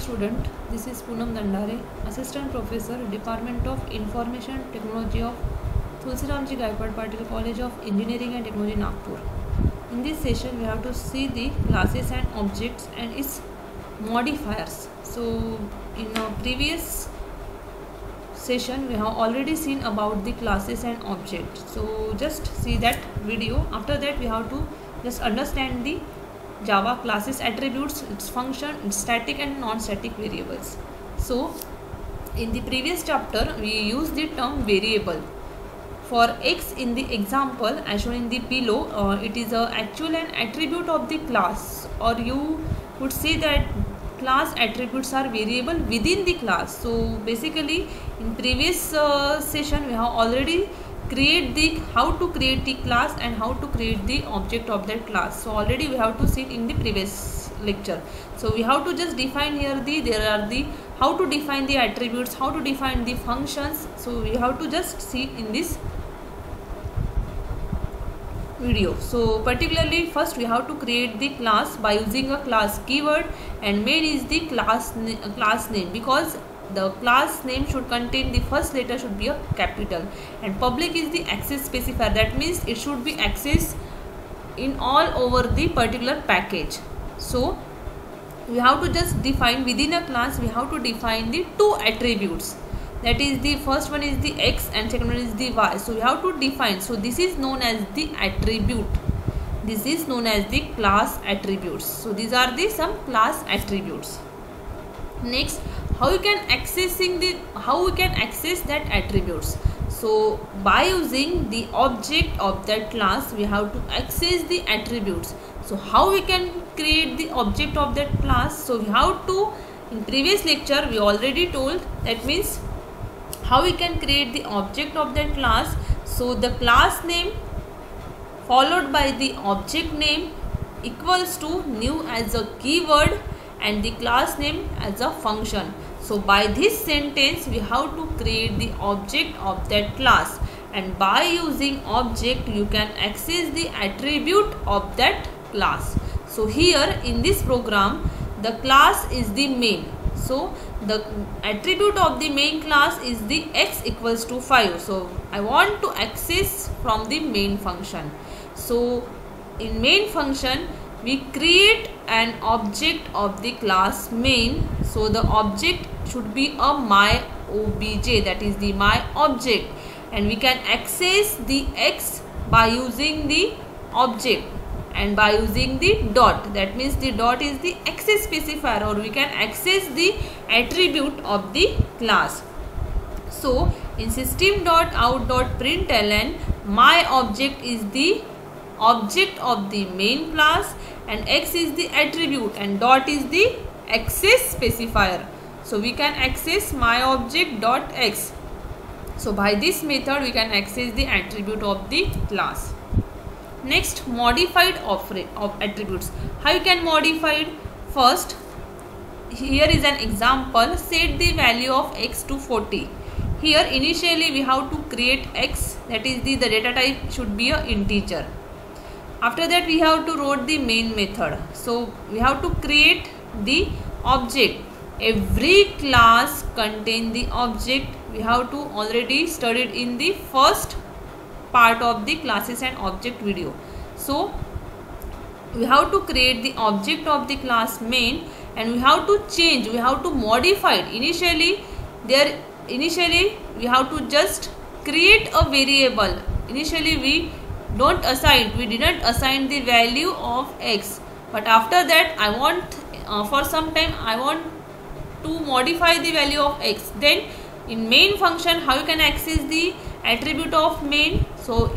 student, this is Poonam Dandare, Assistant Professor, Department of Information Technology of Tulsiramji Gaikwad Patil College of Engineering and Technology, Nagpur. In this session, we have to see the classes and objects and its modifiers. So, in our previous session, we have already seen about the classes and objects. So, just see that video. After that, we have to just understand the Java classes attributes, its function, its static and non-static variables. So, in the previous chapter, we used the term variable. For x in the example as shown in the below, it is a actual and attribute of the class, or you would say that class attributes are variable within the class. So, basically, in previous session, we have already how to create the class and how to create the object of that class. So already we have to see it in the previous lecture. So we have to just define here how to define the attributes, how to define the functions. So we have to just see in this video. So particularly first we have to create the class by using a class keyword, and main is the class name, because the class name should contain the first letter should be a capital, and public is the access specifier. That means it should be accessed in all over the particular package. So we have to just define within a class, we have to define the two attributes. That is, the first one is the x and second one is the y. So we have to define. So this is known as the attribute. This is known as the class attributes. So these are the some class attributes. Next, how we can access that attributes. So by using the object of that class, we have to access the attributes. So how we can create the object of that class? So we have to, in previous lecture we already told, that means how we can create the object of that class. So the class name followed by the object name equals to new as a keyword and the class name as a function. So by this sentence we have to create the object of that class, and by using object you can access the attribute of that class. So here in this program the class is the main. So the attribute of the main class is the x equals to 5. So I want to access from the main function. So in main function we create an object of the class main. So the object should be a my obj, that is the my object, and we can access the x by using the object and by using the dot. That means the dot is the access specifier, or we can access the attribute of the class. So in system.out.println, my object is the object of the main class and x is the attribute and dot is the access specifier. So we can access my object dot x. So by this method we can access the attribute of the class. Next, modified of attributes. How you can modify it? First, here is an example. Set the value of x to 40. Here initially we have to create x, that is the data type should be an integer. After that we have to write the main method. So we have to create the object. Every class contain the object. We have to already studied in the first part of the classes and object video. So we have to create the object of the class main, and we have to change, we have to modify it. Initially we have to just create a variable. Initially we didn't assign the value of x, but after that I want for some time I want to modify the value of x. Then in main function, how you can access the attribute of main? So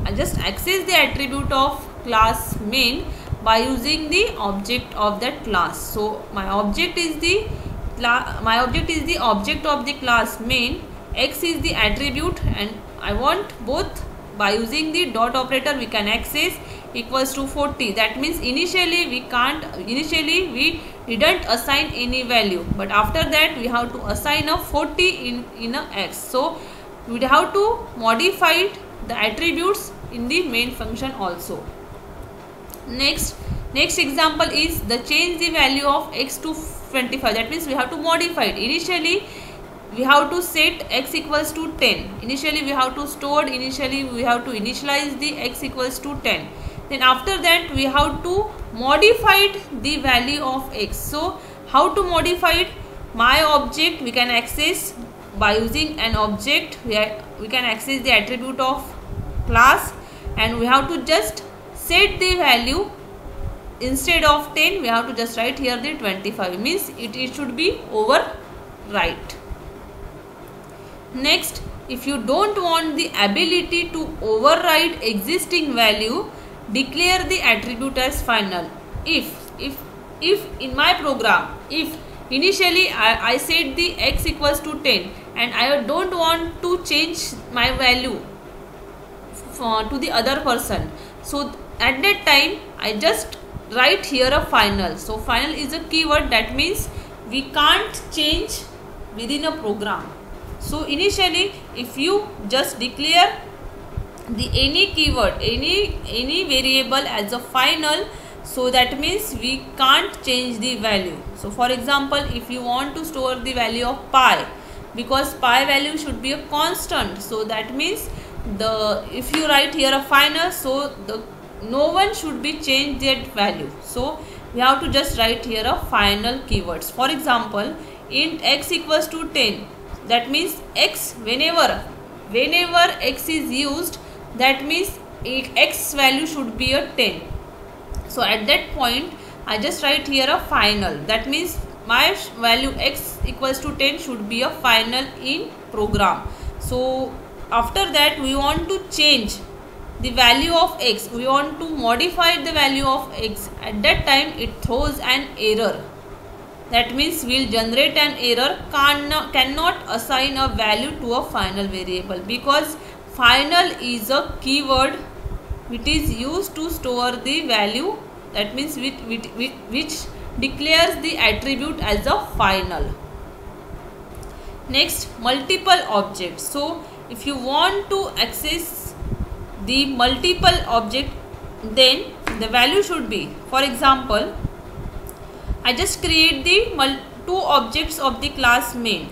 I just access the attribute of class main by using the object of that class. So my object is the object of the class main, x is the attribute, and I want both. By using the dot operator we can access equals to 40. That means initially we didn't assign any value, but after that we have to assign a 40 in a x. So we have to modify the attributes in the main function also. Next, Next example is the change the value of x to 25. That means we have to modify it. Initially we have to set x equals to 10. Initially we have to initialize the x equals to 10. Then after that we have to modify the value of x. So how to modify it? My object we can access by using an object. We can access the attribute of class, and we have to just set the value. Instead of 10 we have to just write here the 25, means it should be overwrite. Next, if you don't want the ability to override existing value, declare the attribute as final. If in my program, if initially I set the x equals to 10 and I don't want to change my value to the other person, so at that time I just write here a final. So final is a keyword, that means we can't change within a program. So initially if you just declare the any keyword, any variable as a final, so that means we can't change the value. So for example, if you want to store the value of pi, because pi value should be a constant, so that means if you write here a final, so no one should be changed that value. So we have to just write here a final keywords. For example, int x equals to 10, that means x, whenever x is used, that means x value should be a 10. So at that point I just write here a final, that means my value x equals to 10 should be a final in program. So after that we want to change the value of x, we want to modify the value of x. At that time it throws an error, that means we will generate an error, cannot assign a value to a final variable, because final is a keyword which is used to store the value, that means which declares the attribute as a final. Next, multiple objects. So if you want to access the multiple object, then the value should be, for example, I just create the two objects of the class main.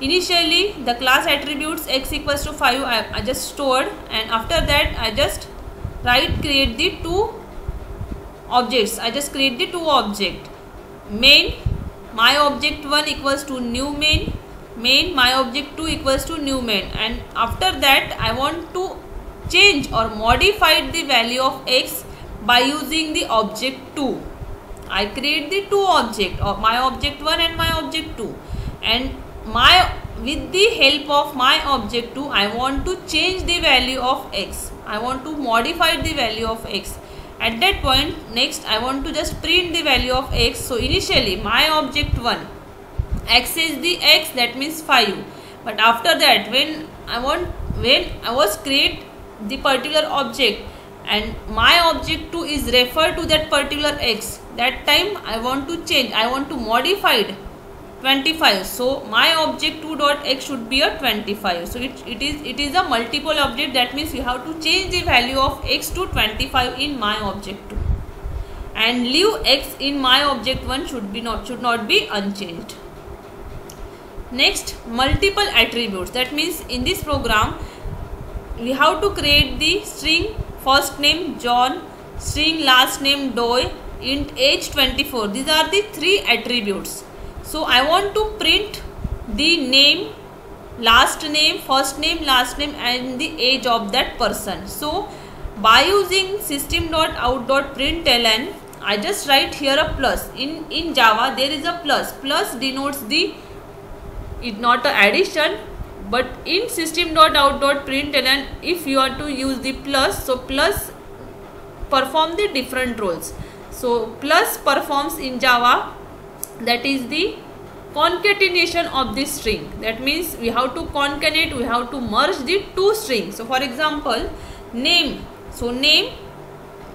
Initially the class attributes x equals to 5 I just stored, and after that I just create the two objects. I just create the two object. Main, my object 1 equals to new main, my object 2 equals to new main, and after that I want to change or modify the value of x by using the object 2. I create the two object of my object 1 and my object 2, and with the help of my object 2 I want to change the value of x. I want to modify the value of x. At that point, next I want to just print the value of x. So initially my object 1 access the x, that means 5, but after that when I was create the particular object and my object 2 is referred to that particular x, that time I want to change, I want to modify 25. So my object 2 dot x should be a 25. So it is a multiple object, that means you have to change the value of x to 25 in my object 2, and leave x in my object 1 should not be unchanged. Next, multiple attributes. That means in this program we have to create the string first name John, string last name Doe, int age 24. These are the three attributes. So I want to print the name, last name, first name, last name, and the age of that person. So by using system.out.println, I just write here a plus. In Java there is a plus. Plus denotes the, it's not an addition, but in system.out.println if you are to use the plus, so plus perform the different roles. So plus performs in Java, that is the concatenation of this string. That means we have to concatenate, we have to merge the two strings. So for example, name, so name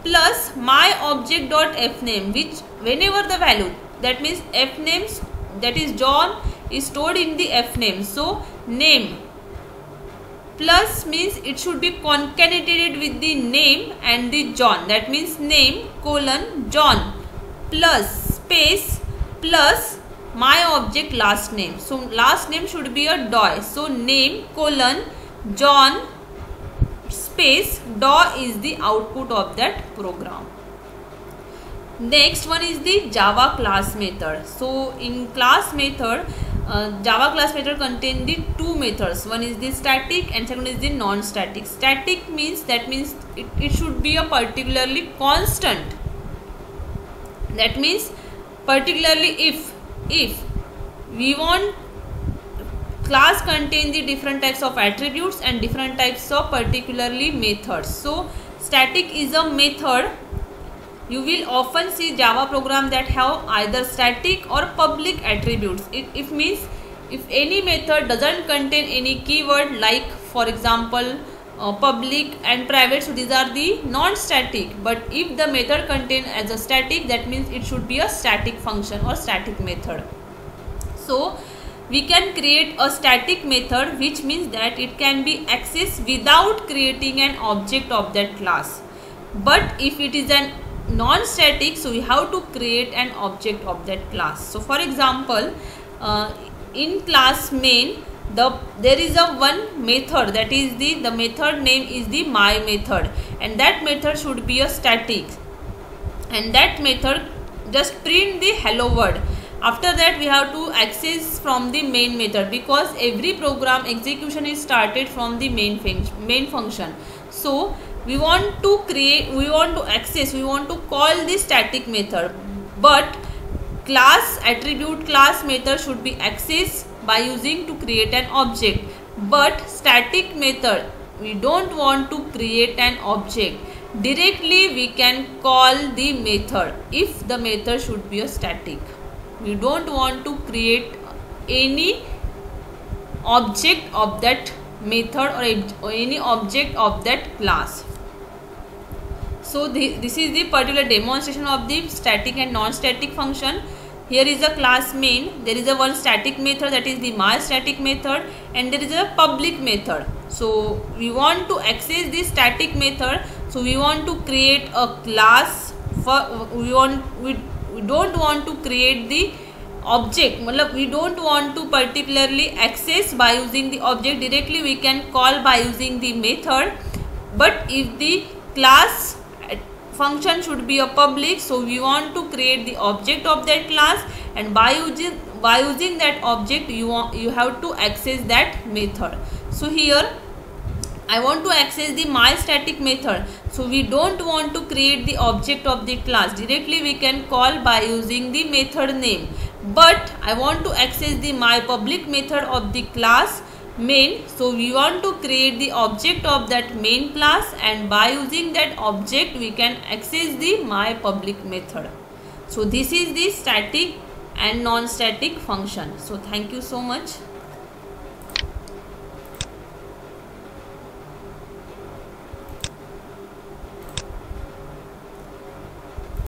plus my object dot fname, which whenever the value, that means fnames, that is John, is stored in the fname. So name Plus means it should be concatenated with the name and the John. That means name colon John plus space plus my object last name. So last name should be a DOI. So name colon John space DOI is the output of that program. Next one is the Java class method. So in class method, Java class method contain the two methods. One is the static and second is the non-static. Static means it should be a particularly constant. That means particularly if we want class contain the different types of attributes and different types of particularly methods. So static is a method. You will often see Java program that have either static or public attributes. It means if any method doesn't contain any keyword, like for example public and private, so these are the non-static. But if the method contain as a static, that means it should be a static function or static method. So we can create a static method, which means that it can be accessed without creating an object of that class. But if it is an non-static, so we have to create an object of that class. So for example, in class main, there is a one method, that is the method name is the my method, and that method should be a static, and that method just print the hello world. After that we have to access from the main method, because every program execution is started from the main function. So we want to create, we want to access, we want to call the static method, but class attribute class method should be accessed by using to create an object. But static method, we don't want to create an object, directly we can call the method if the method should be a static. We don't want to create any object of that method or any object of that class. So this is the particular demonstration of the static and non-static function. Here is a class main, there is a one static method, that is the my static method, and there is a public method. So we want to access the static method, so we want to create a class for, we don't want to create the object, we don't want to particularly access by using the object, directly we can call by using the method. But if the class function should be a public, so we want to create the object of that class, and by using that object you have to access that method. So here I want to access the my static method, so we don't want to create the object of the class, directly we can call by using the method name. But I want to access the my public method of the class main, so we want to create the object of that main class, and by using that object we can access the my public method. So this is the static and non-static function. So thank you so much.